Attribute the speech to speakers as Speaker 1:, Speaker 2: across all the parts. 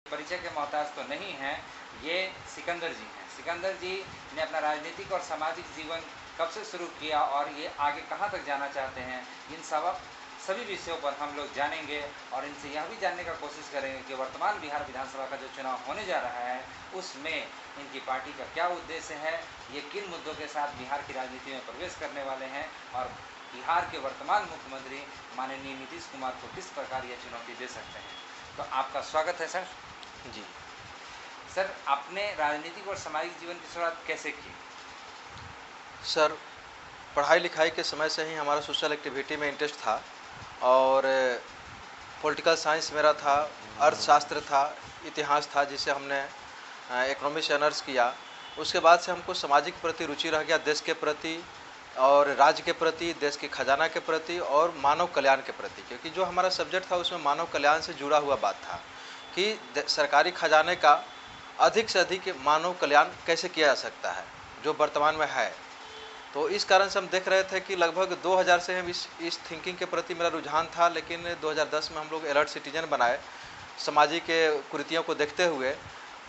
Speaker 1: परिचय के मोहताज तो नहीं हैं, ये सिकंदर जी हैं। सिकंदर जी ने अपना राजनीतिक और सामाजिक जीवन कब से शुरू किया और ये आगे कहाँ तक जाना चाहते हैं, इन सभी विषयों पर हम लोग जानेंगे और इनसे यह भी जानने का कोशिश करेंगे कि वर्तमान बिहार विधानसभा का जो चुनाव होने जा रहा है उसमें इनकी पार्टी का क्या उद्देश्य है, ये किन मुद्दों के साथ बिहार की राजनीति में प्रवेश करने वाले हैं और बिहार के वर्तमान मुख्यमंत्री माननीय नीतीश कुमार को किस प्रकार यह चुनौती दे सकते हैं। तो आपका स्वागत है सर।
Speaker 2: जी
Speaker 1: सर, आपने राजनीतिक और सामाजिक जीवन की शुरुआत कैसे की?
Speaker 2: सर, पढ़ाई लिखाई के समय से ही हमारा सोशल एक्टिविटी में इंटरेस्ट था और पॉलिटिकल साइंस मेरा था, अर्थशास्त्र था, इतिहास था जिसे हमने इकोनॉमिक्स ऑनर्स किया। उसके बाद से हमको सामाजिक प्रति रुचि रह गया, देश के प्रति और राज्य के प्रति, देश के खजाना के प्रति और मानव कल्याण के प्रति, क्योंकि जो हमारा सब्जेक्ट था उसमें मानव कल्याण से जुड़ा हुआ बात था कि सरकारी खजाने का अधिक से अधिक मानव कल्याण कैसे किया जा सकता है जो वर्तमान में है। तो इस कारण से हम देख रहे थे कि लगभग 2000 से हम इस थिंकिंग के प्रति मेरा रुझान था, लेकिन 2010 में हम लोग अलर्ट सिटीजन बनाए सामाजिक कुरीतियों को देखते हुए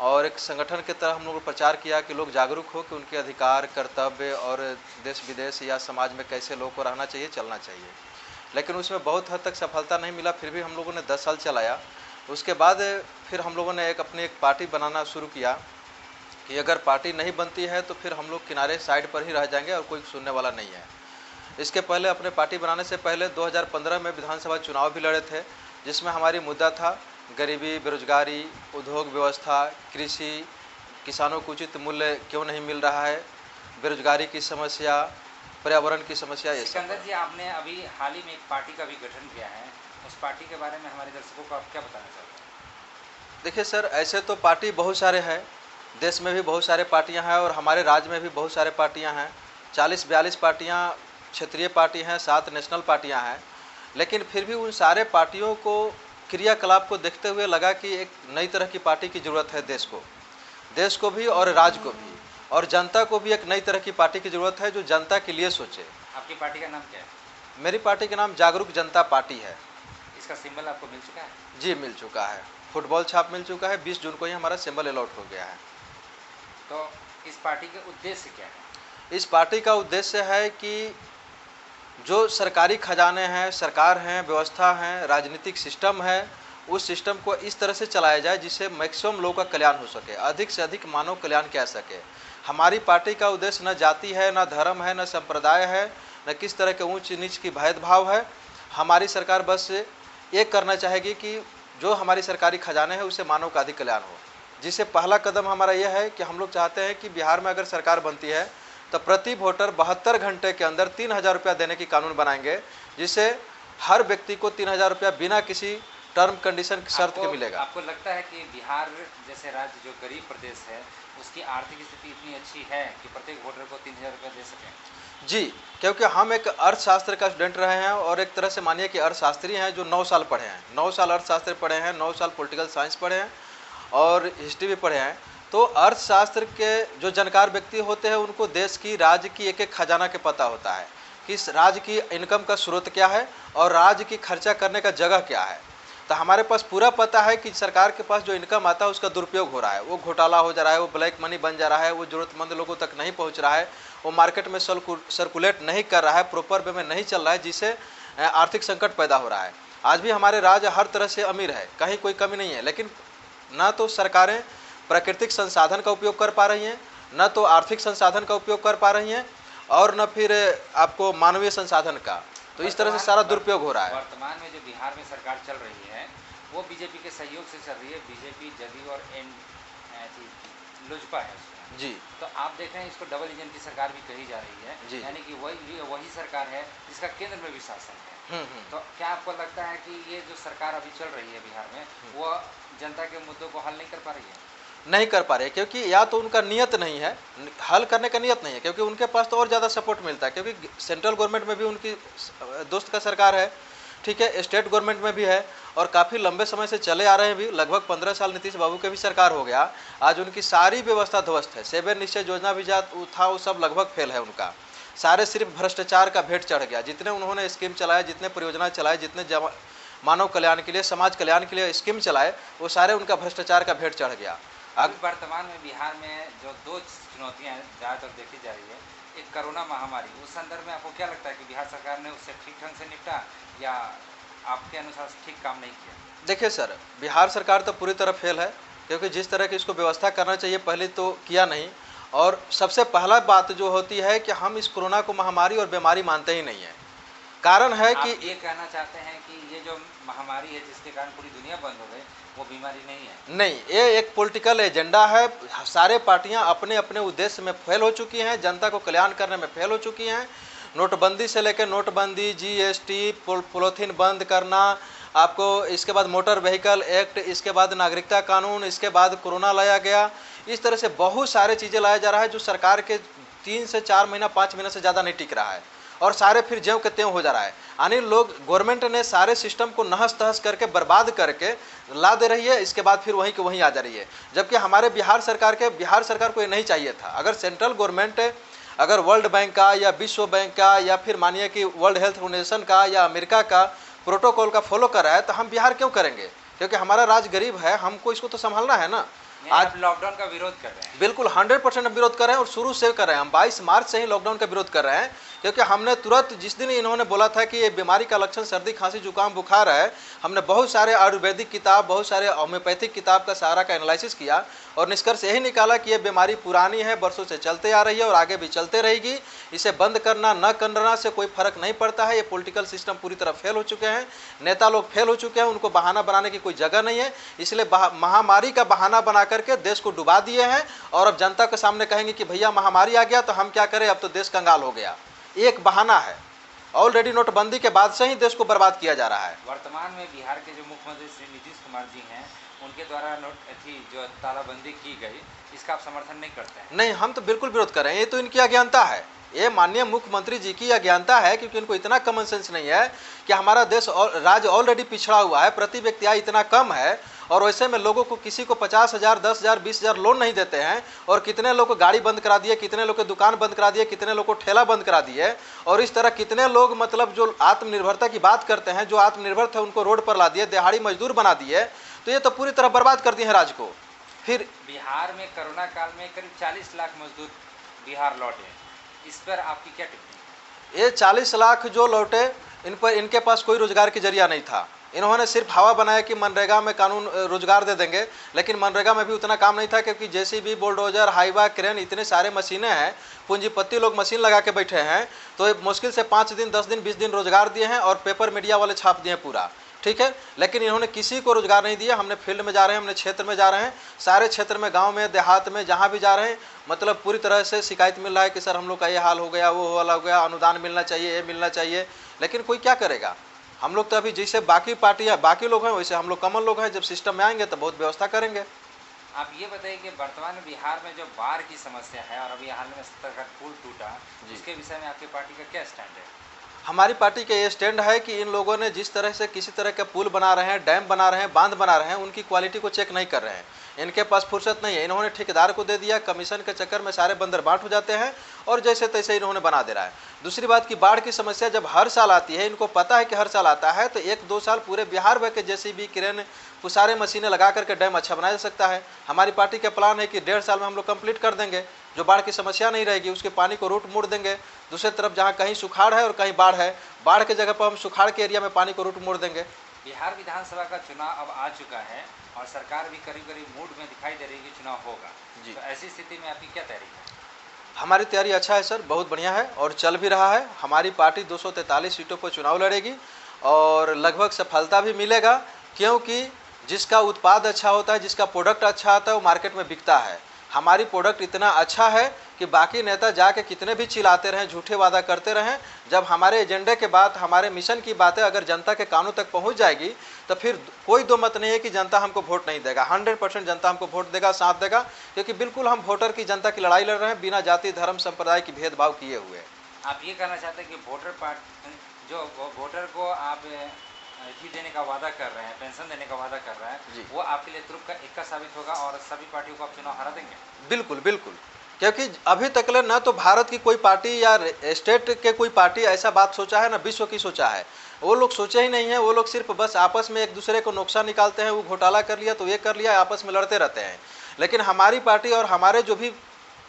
Speaker 2: और एक संगठन के तरह हम लोग प्रचार किया कि लोग जागरूक हो कि उनके अधिकार, कर्तव्य और देश विदेश या समाज में कैसे लोगों को रहना चाहिए, चलना चाहिए। लेकिन उसमें बहुत हद तक सफलता नहीं मिला। फिर भी हम लोगों ने 10 साल चलाया। उसके बाद फिर हम लोगों ने अपनी एक पार्टी बनाना शुरू किया कि अगर पार्टी नहीं बनती है तो फिर हम लोग किनारे साइड पर ही रह जाएंगे और कोई सुनने वाला नहीं है। इसके पहले अपने पार्टी बनाने से पहले 2015 में विधानसभा चुनाव भी लड़े थे, जिसमें हमारी मुद्दा था गरीबी, बेरोजगारी, उद्योग व्यवस्था, कृषि, किसानों को उचित मूल्य क्यों नहीं मिल रहा है, बेरोजगारी की समस्या, पर्यावरण की समस्या। ये
Speaker 1: सिकंदर जी, आपने अभी हाल ही में एक पार्टी का भी गठन किया है, उस पार्टी के बारे में हमारे दर्शकों को आप क्या बताना चाहते हैं?
Speaker 2: देखिए सर, ऐसे तो पार्टी बहुत सारे हैं, देश में भी बहुत सारे पार्टियां हैं और हमारे राज्य में भी बहुत सारे पार्टियां हैं। 40-42 पार्टियां क्षेत्रीय पार्टी हैं, 7 नेशनल पार्टियां हैं। लेकिन फिर भी उन सारे पार्टियों को क्रियाकलाप को देखते हुए लगा कि एक नई तरह की पार्टी की ज़रूरत है देश को भी और राज्य को भी, और जनता को भी एक नई तरह की पार्टी की ज़रूरत है जो जनता के लिए सोचे।
Speaker 1: आपकी पार्टी का नाम क्या है?
Speaker 2: मेरी पार्टी का नाम जागरूक जनता पार्टी है।
Speaker 1: इसका सिंबल आपको मिल चुका है?
Speaker 2: जी, मिल चुका है। फुटबॉल छाप मिल चुका है। 20 जून को ही हमारा सिंबल अलॉट हो गया है।
Speaker 1: तो इस पार्टी के उद्देश्य क्या है?
Speaker 2: इस पार्टी का उद्देश्य है कि जो सरकारी खजाने हैं, सरकार हैं, व्यवस्था है, राजनीतिक सिस्टम है, उस सिस्टम को इस तरह से चलाया जाए जिससे मैक्सिमम लोगों का कल्याण हो सके, अधिक से अधिक मानव कल्याण किया सके। हमारी पार्टी का उद्देश्य न जाति है, न धर्म है, न संप्रदाय है, न किस तरह के ऊंच नीच की भेदभाव है। हमारी सरकार बस एक करना चाहेगी कि जो हमारी सरकारी खजाने हैं उससे मानव का अधिक कल्याण हो। जिससे पहला कदम हमारा यह है कि हम लोग चाहते हैं कि बिहार में अगर सरकार बनती है तो प्रति वोटर 72 घंटे के अंदर 3000 रुपया देने की कानून बनाएंगे, जिससे हर व्यक्ति को 3000 रुपया बिना किसी टर्म कंडीशन शर्त के मिलेगा।
Speaker 1: आपको लगता है कि बिहार जैसे राज्य जो गरीब प्रदेश है उसकी आर्थिक स्थिति इतनी अच्छी है कि प्रत्येक वोटर को 3000 रुपया दे सकें? जी,
Speaker 2: क्योंकि हम एक अर्थशास्त्र का स्टूडेंट रहे हैं और एक तरह से मानिए कि अर्थशास्त्री हैं जो 9 साल पढ़े हैं, 9 साल अर्थशास्त्र पढ़े हैं, 9 साल पॉलिटिकल साइंस पढ़े हैं और हिस्ट्री भी पढ़े हैं। तो अर्थशास्त्र के जो जानकार व्यक्ति होते हैं उनको देश की, राज्य की एक एक खजाना के पता होता है कि इस राज्य की इनकम का स्रोत क्या है और राज्य की खर्चा करने का जगह क्या है। तो हमारे पास पूरा पता है कि सरकार के पास जो इनकम आता है उसका दुरुपयोग हो रहा है, वो घोटाला हो जा रहा है, वो ब्लैक मनी बन जा रहा है, वो ज़रूरतमंद लोगों तक नहीं पहुंच रहा है, वो मार्केट में सर्कुलेट नहीं कर रहा है, प्रॉपर वे में नहीं चल रहा है, जिससे आर्थिक संकट पैदा हो रहा है। आज भी हमारे राज्य हर तरह से अमीर है, कहीं कोई कमी नहीं है, लेकिन न तो सरकारें प्राकृतिक संसाधन का उपयोग कर पा रही हैं, न तो आर्थिक संसाधन का उपयोग कर पा रही हैं और न फिर आपको मानवीय संसाधन का। तो इस तरह से सारा दुरुपयोग हो रहा है।
Speaker 1: वर्तमान में जो बिहार में सरकार चल रही है वो बीजेपी के सहयोग से चल रही है। बीजेपी, जदयू और लोजपा है
Speaker 2: जी।
Speaker 1: तो आप देख रहे हैं इसको डबल इंजन की सरकार भी कही जा रही है, यानी कि वही सरकार है जिसका केंद्र में भी शासन है। तो क्या आपको लगता है कि ये जो सरकार अभी चल रही है बिहार में वो जनता के मुद्दों को हल नहीं कर पा रही है?
Speaker 2: नहीं कर पा रहे, क्योंकि या तो उनका नियत नहीं है, हल करने का नियत नहीं है, क्योंकि उनके पास तो और ज़्यादा सपोर्ट मिलता है, क्योंकि सेंट्रल गवर्नमेंट में भी उनकी दोस्त का सरकार है, ठीक है, स्टेट गवर्नमेंट में भी है और काफ़ी लंबे समय से चले आ रहे हैं भी। लगभग 15 साल नीतीश बाबू के भी सरकार हो गया। आज उनकी सारी व्यवस्था ध्वस्त है। 7 निश्चय योजना भी था वो सब लगभग फेल है उनका। सारे सिर्फ भ्रष्टाचार का भेंट चढ़ गया। जितने उन्होंने स्कीम चलाया, जितने परियोजना चलाए, जितने मानव कल्याण के लिए, समाज कल्याण के लिए स्कीम चलाए, वो सारे उनका भ्रष्टाचार का भेंट चढ़ गया।
Speaker 1: अभी वर्तमान में बिहार में जो दो चुनौतियां ज़्यादातर देखी जा रही है, एक कोरोना महामारी, उस संदर्भ में आपको क्या लगता है कि बिहार सरकार ने उससे ठीक ढंग से निपटा या आपके अनुसार ठीक काम नहीं किया?
Speaker 2: देखिए सर, बिहार सरकार तो पूरी तरह फेल है, क्योंकि जिस तरह की इसको व्यवस्था करना चाहिए पहले तो किया नहीं। और सबसे पहला बात जो होती है कि हम इस कोरोना को महामारी और बीमारी मानते ही नहीं है। कारण है
Speaker 1: आप
Speaker 2: कि
Speaker 1: ये कहना चाहते हैं कि ये जो महामारी है जिसके कारण पूरी दुनिया बंद हो गई, वो बीमारी नहीं है?
Speaker 2: नहीं, ये एक पॉलिटिकल एजेंडा है। सारे पार्टियां अपने अपने उद्देश्य में फेल हो चुकी हैं, जनता को कल्याण करने में फेल हो चुकी हैं। नोटबंदी से लेकर नोटबंदी, जीएसटी, पॉलीथीन बंद करना, आपको इसके बाद मोटर व्हीकल एक्ट, इसके बाद नागरिकता कानून, इसके बाद कोरोना लाया गया। इस तरह से बहुत सारे चीज़ें लाया जा रहा है जो सरकार के 3 से 4 महीना 5 महीना से ज़्यादा नहीं टिक रहा है, और सारे फिर ज्यों के त्यों हो जा रहा है। यानी लोग, गवर्नमेंट ने सारे सिस्टम को नहस तहस करके बर्बाद करके ला दे रही है, इसके बाद फिर वहीं के वहीं आ जा रही है। जबकि हमारे बिहार सरकार को ये नहीं चाहिए था। अगर सेंट्रल गवर्नमेंट अगर वर्ल्ड बैंक का या विश्व बैंक का या फिर मानिए कि वर्ल्ड हेल्थ ऑर्गेनाइजेशन का या अमेरिका का प्रोटोकॉल का फॉलो कर रहा है, तो हम बिहार क्यों करेंगे? क्योंकि हमारा राज्य गरीब है, हमको इसको तो संभालना है ना।
Speaker 1: आज लॉकडाउन का विरोध कर रहे हैं?
Speaker 2: बिल्कुल 100% विरोध कर रहे हैं, और शुरू से कर रहे हैं। हम 22 मार्च से ही लॉकडाउन का विरोध कर रहे हैं, क्योंकि हमने तुरंत जिस दिन इन्होंने बोला था कि ये बीमारी का लक्षण सर्दी, खांसी, जुकाम, बुखार है, हमने बहुत सारे आयुर्वेदिक किताब, बहुत सारे होम्योपैथिक किताब का सहारा का एनालिसिस किया, और निष्कर्ष यही निकाला कि ये बीमारी पुरानी है, बरसों से चलते आ रही है और आगे भी चलते रहेगी। इसे बंद करना न करना से कोई फर्क नहीं पड़ता है। ये पॉलिटिकल सिस्टम पूरी तरह फेल हो चुके हैं, नेता लोग फेल हो चुके हैं, उनको बहाना बनाने की कोई जगह नहीं है। इसलिए महामारी का बहाना बना करके देश को डुबा दिए हैं, और अब जनता के सामने कहेंगे कि भैया महामारी आ गया तो हम क्या करें, अब तो देश कंगाल हो गया। एक बहाना है। ऑलरेडी नोटबंदी के बाद से ही देश को बर्बाद किया जा रहा है।
Speaker 1: वर्तमान में बिहार के जो मुख्यमंत्री श्री नीतीश कुमार जी हैं, उनके द्वारा जो तालाबंदी की गई, इसका आप समर्थन नहीं करते हैं?
Speaker 2: नहीं, हम तो बिल्कुल विरोध कर रहे हैं। ये तो इनकी अज्ञानता है, ये माननीय मुख्यमंत्री जी की अज्ञानता है, क्योंकि इनको इतना कॉमन सेंस नहीं है कि हमारा देश और राज्य ऑलरेडी पिछड़ा हुआ है, प्रति व्यक्ति आय इतना कम है, और वैसे में लोगों को किसी को 50,000, 10,000, 20,000 लोन नहीं देते हैं, और कितने लोग को गाड़ी बंद करा दिए, कितने लोग को दुकान बंद करा दिए, कितने लोग को ठेला बंद करा दिए, और इस तरह कितने लोग मतलब जो आत्मनिर्भरता की बात करते हैं, जो आत्मनिर्भर थे उनको रोड पर ला दिए, दिहाड़ी मजदूर बना दिए। तो ये तो पूरी तरह बर्बाद कर दिए हैं राज्य को। फिर
Speaker 1: बिहार में कोरोना काल में करीब 40 लाख मजदूर बिहार लौटे, इस पर आपकी क्या टिप्पणी?
Speaker 2: ये 40 लाख जो लौटे, इनके पास कोई रोजगार की जरिया नहीं था। इन्होंने सिर्फ हवा बनाया कि मनरेगा में कानून रोजगार दे देंगे, लेकिन मनरेगा में भी उतना काम नहीं था, क्योंकि जेसीबी, बुलडोजर, हाईवा, क्रेन, इतने सारे मशीनें हैं, पूंजीपति लोग मशीन लगा के बैठे हैं। तो मुश्किल से 5 दिन, 10 दिन, 20 दिन रोजगार दिए हैं, और पेपर मीडिया वाले छाप दिए पूरा, ठीक है। लेकिन इन्होंने किसी को रोजगार नहीं दिया। हमने फील्ड में जा रहे हैं, हमने क्षेत्र में जा रहे हैं, सारे क्षेत्र में, गांव में, देहात में, जहां भी जा रहे हैं, मतलब पूरी तरह से शिकायत मिल रहा है कि सर हम लोग का ये हाल हो गया, वो हाल हो गया, अनुदान मिलना चाहिए, ये मिलना चाहिए। लेकिन कोई क्या करेगा? हम लोग तो अभी जैसे बाकी पार्टियां, बाकी लोग हैं, वैसे हम लोग कॉमन लोग हैं। जब सिस्टम में आएंगे तो बहुत व्यवस्था करेंगे।
Speaker 1: आप ये बताइए कि वर्तमान में बिहार में जो बाढ़ की समस्या है, और अभी हाल में सरकार पुल टूटा, उसके विषय में आपकी पार्टी का क्या स्टैंड है?
Speaker 2: हमारी पार्टी का ये स्टैंड है कि इन लोगों ने जिस तरह से किसी तरह के पुल बना रहे हैं, डैम बना रहे हैं, बांध बना रहे हैं, उनकी क्वालिटी को चेक नहीं कर रहे हैं। इनके पास फुर्सत नहीं है। इन्होंने ठेकेदार को दे दिया, कमीशन के चक्कर में सारे बंदर बांट हो जाते हैं, और जैसे तैसे इन्होंने बना दे रहा है। दूसरी बात की बाढ़ की समस्या जब हर साल आती है, इनको पता है कि हर साल आता है, तो 1-2 साल पूरे बिहार भर के जेसीबी, क्रेन, सारे मशीनें लगा करके डैम अच्छा बनाया जा सकता है। हमारी पार्टी का प्लान है कि 1.5 साल में हम लोग कंप्लीट कर देंगे। जो बाढ़ की समस्या नहीं रहेगी, उसके पानी को रूट मोड़ देंगे। दूसरी तरफ जहाँ कहीं सुखाड़ है और कहीं बाढ़ है, बाढ़ के जगह पर हम सुखाड़ के एरिया में पानी को रूट मोड़ देंगे।
Speaker 1: बिहार विधानसभा का चुनाव अब आ चुका है, और सरकार भी करीब करीब मूड में दिखाई दे रही है कि चुनाव होगा जी। तो ऐसी स्थिति में आपकी क्या तैयारी है?
Speaker 2: हमारी तैयारी अच्छा है सर, बहुत बढ़िया है, और चल भी रहा है। हमारी पार्टी 243 सीटों पर चुनाव लड़ेगी, और लगभग सफलता भी मिलेगा, क्योंकि जिसका उत्पाद अच्छा होता है, जिसका प्रोडक्ट अच्छा आता है, वो मार्केट में बिकता है। हमारी प्रोडक्ट इतना अच्छा है कि बाकी नेता जाके कितने भी चिल्लाते रहें, झूठे वादा करते रहें, जब हमारे एजेंडे के बाद, हमारे मिशन की बातें अगर जनता के कानों तक पहुंच जाएगी, तो फिर कोई दो मत नहीं है कि जनता हमको वोट नहीं देगा। 100% जनता हमको वोट देगा, साथ देगा, क्योंकि बिल्कुल हम वोटर की, जनता की लड़ाई लड़ रहे हैं, बिना जाति, धर्म, संप्रदाय की भेदभाव किए हुए।
Speaker 1: आप ये कहना चाहते हैं कि वोटर को आप ही देने का वादा कर रहे हैं, पेंशन देने का वादा कर रहे हैं, वो आपके लिए तुरुप का इक्का साबित होगा, और सभी पार्टियों को आप चुनाव हरा देंगे?
Speaker 2: बिल्कुल बिल्कुल। क्योंकि अभी तक ले ना तो भारत की कोई पार्टी या स्टेट के कोई पार्टी ऐसा बात सोचा है ना विश्व की सोचा है। वो लोग सोचे ही नहीं है। वो लोग सिर्फ बस आपस में एक दूसरे को नुकसान निकालते हैं। वो घोटाला कर लिया तो ये कर लिया, आपस में लड़ते रहते हैं। लेकिन हमारी पार्टी और हमारे जो भी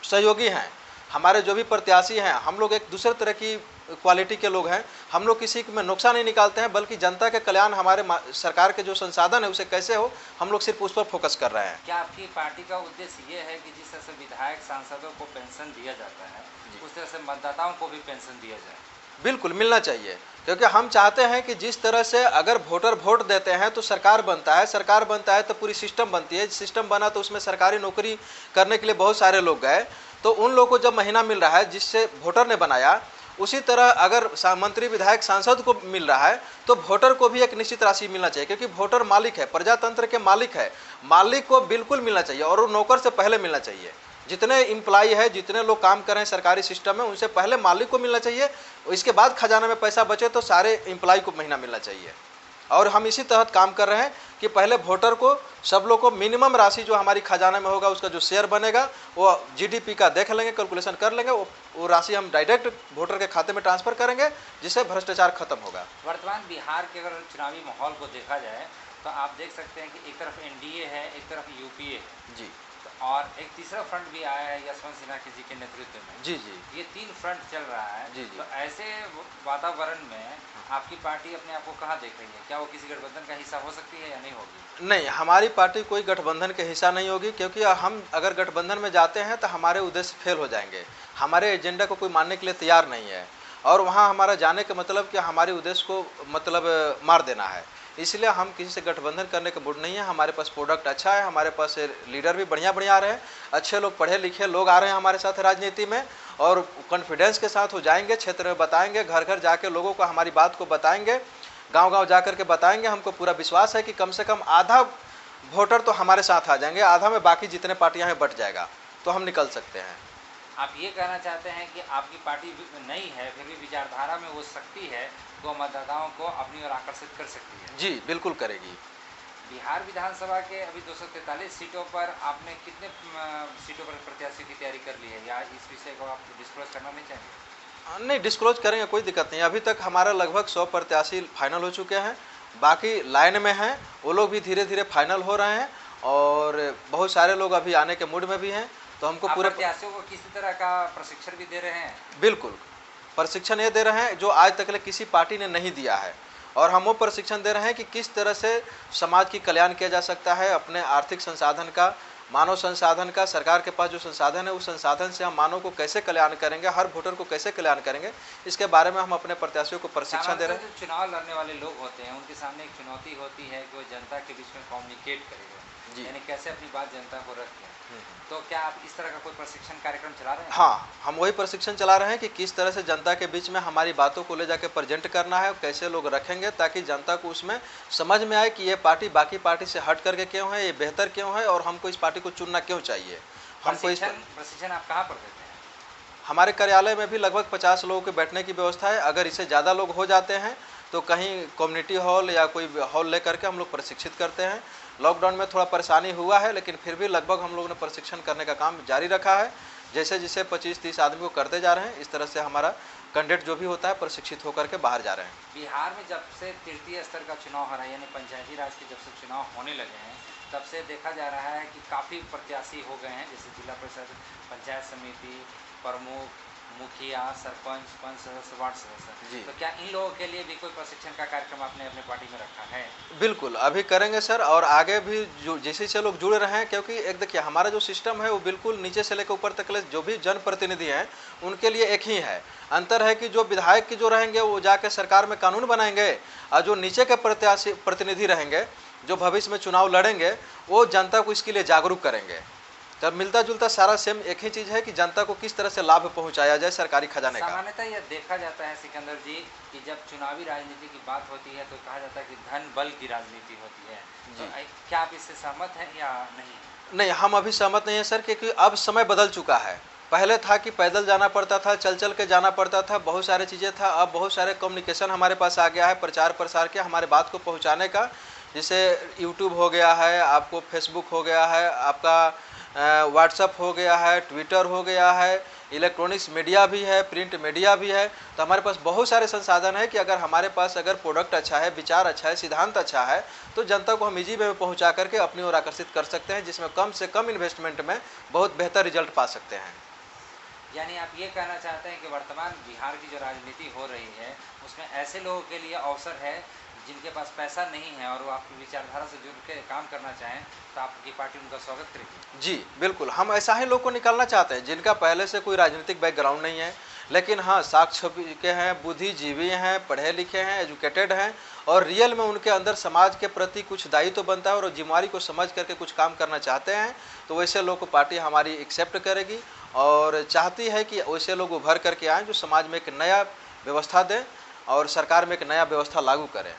Speaker 2: सहयोगी हैं, हमारे जो भी प्रत्याशी हैं, हम लोग एक दूसरे तरह की क्वालिटी के लोग हैं। हम लोग किसी में नुकसान नहीं निकालते हैं, बल्कि जनता के कल्याण, हमारे सरकार के जो संसाधन है उसे कैसे हो, हम लोग सिर्फ उस पर फोकस कर रहे हैं।
Speaker 1: क्या आपकी पार्टी का उद्देश्य ये है कि जिस तरह से विधायक सांसदों को पेंशन दिया जाता है उस तरह से मतदाताओं को भी पेंशन दिया जाए?
Speaker 2: बिल्कुल मिलना चाहिए, क्योंकि हम चाहते हैं कि जिस तरह से अगर वोटर वोट देते हैं तो सरकार बनता है, सरकार बनता है तो पूरी सिस्टम बनती है, सिस्टम बना तो उसमें सरकारी नौकरी करने के लिए बहुत सारे लोग गए, तो उन लोगों को जब महीना मिल रहा है जिससे वोटर ने बनाया, उसी तरह अगर मंत्री विधायक सांसद को मिल रहा है तो वोटर को भी एक निश्चित राशि मिलना चाहिए, क्योंकि वोटर मालिक है, प्रजातंत्र के मालिक है। मालिक को बिल्कुल मिलना चाहिए और वो नौकर से पहले मिलना चाहिए। जितने एम्प्लॉई है, जितने लोग काम कर रहे हैं सरकारी सिस्टम में, उनसे पहले मालिक को मिलना चाहिए। इसके बाद खजाना में पैसा बचे तो सारे एम्प्लॉय को महीना मिलना चाहिए। और हम इसी तहत काम कर रहे हैं कि पहले वोटर को, सब लोग को मिनिमम राशि जो हमारी खजाना में होगा उसका जो शेयर बनेगा वो जीडीपी का देख लेंगे, कैलकुलेशन कर लेंगे, वो राशि हम डायरेक्ट वोटर के खाते में ट्रांसफर करेंगे, जिससे भ्रष्टाचार खत्म होगा।
Speaker 1: वर्तमान बिहार के अगर चुनावी माहौल को देखा जाए तो आप देख सकते हैं कि एक तरफ एनडीए है, एक तरफ यूपीए है
Speaker 2: जी,
Speaker 1: और एक तीसरा फ्रंट भी आया है यशवंत सिन्हा जी के नेतृत्व में।
Speaker 2: जी जी,
Speaker 1: ये 3 फ्रंट चल रहा है।
Speaker 2: जी जी।
Speaker 1: तो ऐसे वातावरण में आपकी पार्टी अपने आप को कहाँ देख रही है? क्या वो किसी गठबंधन का हिस्सा हो सकती है या नहीं होगी?
Speaker 2: नहीं, हमारी पार्टी कोई गठबंधन के हिस्सा नहीं होगी, क्योंकि हम अगर गठबंधन में जाते हैं तो हमारे उद्देश्य फेल हो जाएंगे। हमारे एजेंडा को कोई मानने के लिए तैयार नहीं है, और वहाँ हमारा जाने का मतलब कि हमारे उद्देश्य को मतलब मार देना है। इसलिए हम किसी से गठबंधन करने का मूड नहीं है। हमारे पास प्रोडक्ट अच्छा है, हमारे पास लीडर भी बढ़िया बढ़िया आ रहे हैं, अच्छे लोग, पढ़े लिखे लोग आ रहे हैं हमारे साथ राजनीति में, और कॉन्फिडेंस के साथ वो जाएंगे, क्षेत्र में बताएंगे, घर घर जाके लोगों को हमारी बात को बताएंगे, गांव गांव जा करके बताएंगे। हमको पूरा विश्वास है कि कम से कम आधा वोटर तो हमारे साथ आ जाएंगे, आधा में बाकी जितने पार्टियां हैं बट जाएगा, तो हम निकल सकते हैं।
Speaker 1: आप ये कहना चाहते हैं कि आपकी पार्टी नई है फिर भी विचारधारा में वो शक्ति है वो मतदाताओं को अपनी ओर आकर्षित कर सकती है?
Speaker 2: जी बिल्कुल करेगी।
Speaker 1: बिहार विधानसभा के अभी 243 सीटों पर आपने कितने सीटों पर प्रत्याशी की तैयारी कर ली है, या इस विषय को आप डिस्क्लोज करना नहीं चाहेंगे?
Speaker 2: नहीं, डिस्क्लोज करेंगे, कोई दिक्कत नहीं। अभी तक हमारा लगभग 100 प्रत्याशी फाइनल हो चुके हैं, बाकी लाइन में हैं, वो लोग भी धीरे धीरे फाइनल हो रहे हैं, और बहुत सारे लोग अभी आने के मूड में भी हैं। तो हमको पूरे
Speaker 1: प्रत्याशियों को किसी तरह का प्रशिक्षण भी दे रहे हैं?
Speaker 2: बिल्कुल प्रशिक्षण ये दे रहे हैं जो आज तक किसी पार्टी ने नहीं दिया है, और हम वो प्रशिक्षण दे रहे हैं कि किस तरह से समाज की कल्याण किया जा सकता है, अपने आर्थिक संसाधन का, मानव संसाधन का, सरकार के पास जो संसाधन है उस संसाधन से हम मानव को कैसे कल्याण करेंगे, हर वोटर को कैसे कल्याण करेंगे, इसके बारे में हम अपने प्रत्याशियों को प्रशिक्षण दे रहे हैं।
Speaker 1: जो चुनाव लड़ने वाले लोग होते हैं उनके सामने एक चुनौती होती है कि वो जनता के बीच में कम्युनिकेट करेगा, यानी कैसे अपनी बात जनता को रखें। तो क्या आप इस तरह का कोई प्रशिक्षण कार्यक्रम चला रहे हैं?
Speaker 2: हाँ, हम वही प्रशिक्षण चला रहे हैं कि किस तरह से जनता के बीच में हमारी बातों को ले जाके प्रेजेंट करना है, कैसे लोग रखेंगे ताकि जनता को उसमें समझ में आए कि ये पार्टी बाकी पार्टी से हट करके क्यों है, ये बेहतर क्यों है, और हमको इस पार्टी को चुनना क्यों चाहिए। हमको इस
Speaker 1: प्रशिक्षण आप कहाँ पर देते हैं?
Speaker 2: हमारे कार्यालय में भी लगभग 50 लोगों के बैठने की व्यवस्था है। अगर इससे ज़्यादा लोग हो जाते हैं तो कहीं कम्युनिटी हॉल या कोई हॉल ले करके हम लोग प्रशिक्षित करते हैं। लॉकडाउन में थोड़ा परेशानी हुआ है, लेकिन फिर भी लगभग हम लोगों ने प्रशिक्षण करने का काम जारी रखा है। जैसे जैसे 25-30 आदमी को करते जा रहे हैं, इस तरह से हमारा कैंडिडेट जो भी होता है प्रशिक्षित होकर के बाहर जा रहे हैं।
Speaker 1: बिहार में जब से तृतीय स्तर का चुनाव हो रहा है, यानी पंचायती राज के जब से चुनाव होने लगे हैं, तब से देखा जा रहा है कि काफ़ी प्रत्याशी हो गए हैं, जैसे जिला परिषद, पंचायत समिति प्रमुख, मुखिया, सरपंच, पंच सदस्य, वार्ड सदस्य। तो क्या इन लोगों के लिए भी कोई प्रशिक्षण का कार्यक्रम आपने अपने पार्टी में रखा है?
Speaker 2: बिल्कुल, अभी करेंगे सर, और आगे भी जो जैसे से लोग जुड़ रहे हैं, क्योंकि एक देखिए हमारा जो सिस्टम है वो बिल्कुल नीचे से लेकर ऊपर तक जो भी जनप्रतिनिधि हैं उनके लिए एक ही है। अंतर है कि जो विधायक की जो रहेंगे वो जाके सरकार में कानून बनाएंगे, और जो नीचे के प्रत्याशी प्रतिनिधि रहेंगे जो भविष्य में चुनाव लड़ेंगे वो जनता को इसके लिए जागरूक करेंगे। तब मिलता जुलता सारा सेम एक ही चीज़ है कि जनता को किस तरह से लाभ पहुंचाया जाए सरकारी खजाने का।
Speaker 1: सामान्यतः यह देखा जाता है सिकंदर जी कि जब चुनावी राजनीति की बात होती है तो कहा जाता है कि धन बल की राजनीति होती है। तो क्या आप इससे सहमत हैं या नहीं?
Speaker 2: नहीं, हम अभी सहमत नहीं है सर, क्योंकि अब समय बदल चुका है। पहले था कि पैदल जाना पड़ता था, चल चल के जाना पड़ता था, बहुत सारी चीज़ें था। अब बहुत सारे कम्युनिकेशन हमारे पास आ गया है, प्रचार प्रसार के हमारे बात को पहुँचाने का। जैसे यूट्यूब हो गया है, आपको फेसबुक हो गया है, आपका व्हाट्सअप हो गया है, ट्विटर हो गया है, इलेक्ट्रॉनिक्स मीडिया भी है, प्रिंट मीडिया भी है। तो हमारे पास बहुत सारे संसाधन है कि अगर हमारे पास अगर प्रोडक्ट अच्छा है, विचार अच्छा है, सिद्धांत अच्छा है, तो जनता को हम इजी वे में पहुंचा करके अपनी ओर आकर्षित कर सकते हैं, जिसमें कम से कम इन्वेस्टमेंट में बहुत बेहतर रिजल्ट पा सकते हैं।
Speaker 1: यानी आप ये कहना चाहते हैं कि वर्तमान बिहार की जो राजनीति हो रही है उसमें ऐसे लोगों के लिए अवसर है जिनके पास पैसा नहीं है और वो आपकी विचारधारा से जुड़ के काम करना चाहें, तो आपकी पार्टी उनका स्वागत करेगी?
Speaker 2: जी बिल्कुल, हम ऐसा ही लोग को निकालना चाहते हैं जिनका पहले से कोई राजनीतिक बैकग्राउंड नहीं है, लेकिन हाँ साक्ष्य के हैं, बुद्धिजीवी हैं, पढ़े लिखे हैं, एजुकेटेड हैं, और रियल में उनके अंदर समाज के प्रति कुछ दायित्व बनता है और जिम्मेवारी को समझ करके कुछ काम करना चाहते हैं। तो वैसे लोग को पार्टी हमारी एक्सेप्ट करेगी और चाहती है कि वैसे लोग उभर करके आएँ जो समाज में एक नया व्यवस्था दें और सरकार में एक नया व्यवस्था लागू करें।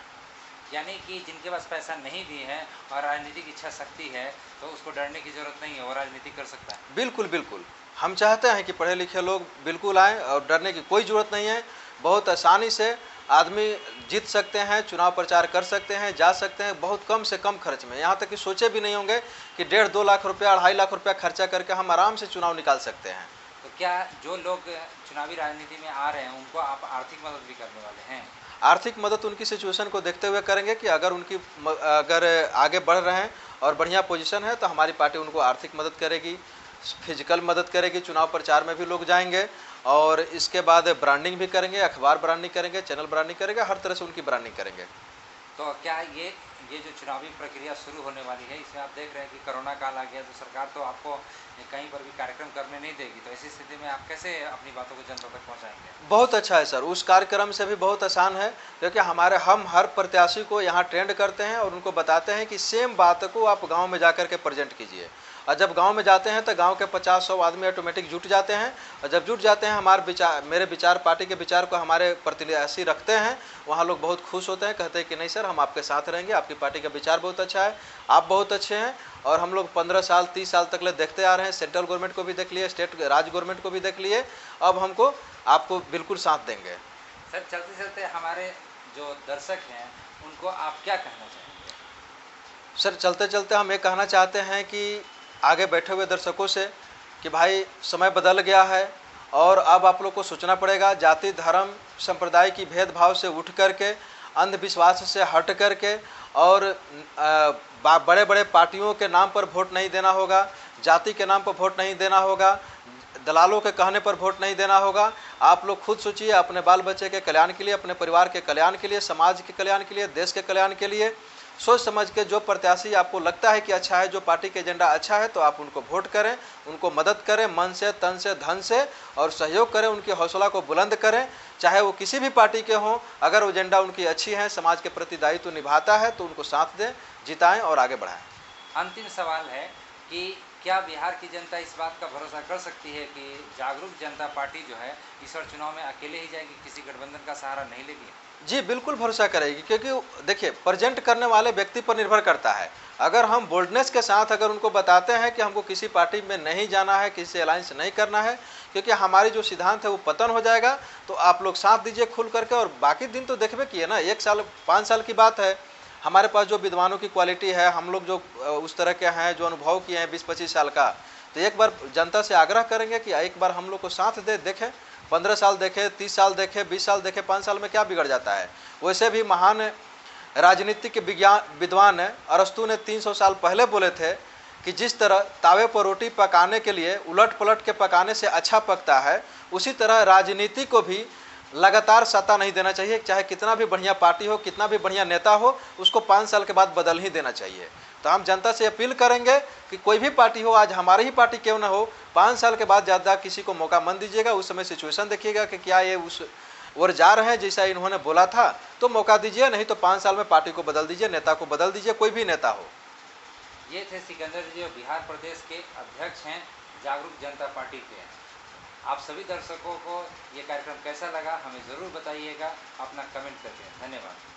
Speaker 1: यानी कि जिनके पास पैसा नहीं भी है और राजनीतिक इच्छा शक्ति है तो उसको डरने की जरूरत नहीं है, वो राजनीति कर सकता है।
Speaker 2: बिल्कुल बिल्कुल, हम चाहते हैं कि पढ़े लिखे लोग बिल्कुल आएँ और डरने की कोई ज़रूरत नहीं है। बहुत आसानी से आदमी जीत सकते हैं, चुनाव प्रचार कर सकते हैं, जा सकते हैं बहुत कम से कम खर्च में। यहाँ तक कि सोचे भी नहीं होंगे कि 1.5-2 लाख रुपया, 2.5 लाख रुपया खर्चा करके हम आराम से चुनाव निकाल सकते हैं।
Speaker 1: तो क्या जो लोग चुनावी राजनीति में आ रहे हैं उनको आप आर्थिक मदद भी करने वाले हैं?
Speaker 2: आर्थिक मदद उनकी सिचुएशन को देखते हुए करेंगे कि अगर अगर आगे बढ़ रहे हैं और बढ़िया पोजीशन है तो हमारी पार्टी उनको आर्थिक मदद करेगी, फिजिकल मदद करेगी, चुनाव प्रचार में भी लोग जाएंगे और इसके बाद ब्रांडिंग भी करेंगे, अखबार ब्रांडिंग करेंगे, चैनल ब्रांडिंग करेंगे, हर तरह से उनकी ब्रांडिंग करेंगे।
Speaker 1: तो क्या ये जो चुनावी प्रक्रिया शुरू होने वाली है इसमें आप देख रहे हैं कि कोरोना काल आ गया तो सरकार तो आपको कहीं पर भी कार्यक्रम करने नहीं देगी, तो ऐसी स्थिति में आप कैसे अपनी बातों को जनता तक पहुंचाएंगे?
Speaker 2: बहुत अच्छा है सर, उस कार्यक्रम से भी बहुत आसान है क्योंकि हम हर प्रत्याशी को यहाँ ट्रेंड करते हैं और उनको बताते हैं कि सेम बात को आप गांव में जाकर के प्रेजेंट कीजिए। और जब गांव में जाते हैं तो गांव के 50-100 आदमी ऑटोमेटिक जुट जाते हैं और जब जुट जाते हैं मेरे विचार, पार्टी के विचार को हमारे प्रत्याशी रखते हैं, वहाँ लोग बहुत खुश होते हैं, कहते हैं कि नहीं सर हम आपके साथ रहेंगे, आपकी पार्टी का विचार बहुत अच्छा है, आप बहुत अच्छे हैं। और हम लोग 15 साल 30 साल तक ले देखते आ रहे हैं, सेंट्रल गवर्नमेंट को भी देख लिए, स्टेट राज्य गवर्नमेंट को भी देख लिए, अब हमको आपको बिल्कुल साथ देंगे।
Speaker 1: सर चलते चलते हमारे जो दर्शक हैं उनको आप क्या कहना चाहेंगे?
Speaker 2: सर चलते चलते हम ये कहना चाहते हैं कि आगे बैठे हुए दर्शकों से कि भाई समय बदल गया है और अब आप लोग को सोचना पड़ेगा, जाति धर्म संप्रदाय की भेदभाव से उठ करके, अंधविश्वास से हट करके और बड़े बड़े पार्टियों के नाम पर वोट नहीं देना होगा, जाति के नाम पर वोट नहीं देना होगा, दलालों के कहने पर वोट नहीं देना होगा। आप लोग खुद सोचिए, अपने बाल बच्चे के कल्याण के लिए, अपने परिवार के कल्याण के लिए, समाज के कल्याण के लिए, देश के कल्याण के लिए सोच समझ के जो प्रत्याशी आपको लगता है कि अच्छा है, जो पार्टी के एजेंडा अच्छा है, तो आप उनको वोट करें, उनको मदद करें, मन से, तन से, धन से, और सहयोग करें, उनकी हौसला को बुलंद करें, चाहे वो किसी भी पार्टी के हों। अगर वो एजेंडा उनकी अच्छी है, समाज के प्रति दायित्व निभाता है, तो उनको साथ दें, जिताएं और आगे बढ़ाएं।
Speaker 1: अंतिम सवाल है कि क्या बिहार की जनता इस बात का भरोसा कर सकती है कि जागरूक जनता पार्टी जो है इस बार चुनाव में अकेले ही जाएगी, किसी गठबंधन का सहारा नहीं लेगी?
Speaker 2: जी बिल्कुल भरोसा करेगी, क्योंकि देखिए प्रेजेंट करने वाले व्यक्ति पर निर्भर करता है। अगर हम बोल्डनेस के साथ अगर उनको बताते हैं कि हमको किसी पार्टी में नहीं जाना है, किसी से अलायंस नहीं करना है, क्योंकि हमारी जो सिद्धांत है वो पतन हो जाएगा, तो आप लोग साथ दीजिए खुल करके। और बाकी दिन तो देखबे किए ना, 1 साल 5 साल की बात है, हमारे पास जो विद्वानों की क्वालिटी है, हम लोग जो उस तरह के हैं, जो अनुभव किए हैं 20-25 साल का, तो एक बार जनता से आग्रह करेंगे कि एक बार हम लोग को साथ देखें। 15 साल देखे, 30 साल देखे, 20 साल देखे, 5 साल में क्या बिगड़ जाता है। वैसे भी महान राजनीतिक के विद्वान अरस्तु ने 300 साल पहले बोले थे कि जिस तरह तावे पर रोटी पकाने के लिए उलट पलट के पकाने से अच्छा पकता है, उसी तरह राजनीति को भी लगातार सत्ता नहीं देना चाहिए। चाहे कितना भी बढ़िया पार्टी हो, कितना भी बढ़िया नेता हो, उसको 5 साल के बाद बदल ही देना चाहिए। तो हम जनता से अपील करेंगे कि कोई भी पार्टी हो, आज हमारी ही पार्टी क्यों ना हो, 5 साल के बाद ज़्यादा किसी को मौका मत दीजिएगा। उस समय सिचुएशन देखिएगा कि क्या ये उस ओर जा रहे हैं जैसा इन्होंने बोला था, तो मौका दीजिए, नहीं तो 5 साल में पार्टी को बदल दीजिए, नेता को बदल दीजिए, कोई भी नेता हो।
Speaker 1: ये थे सिकंदर जी, जो बिहार प्रदेश के अध्यक्ष हैं जागरूक जनता पार्टी के। आप सभी दर्शकों को ये कार्यक्रम कैसा लगा हमें ज़रूर बताइएगा अपना कमेंट करके। धन्यवाद।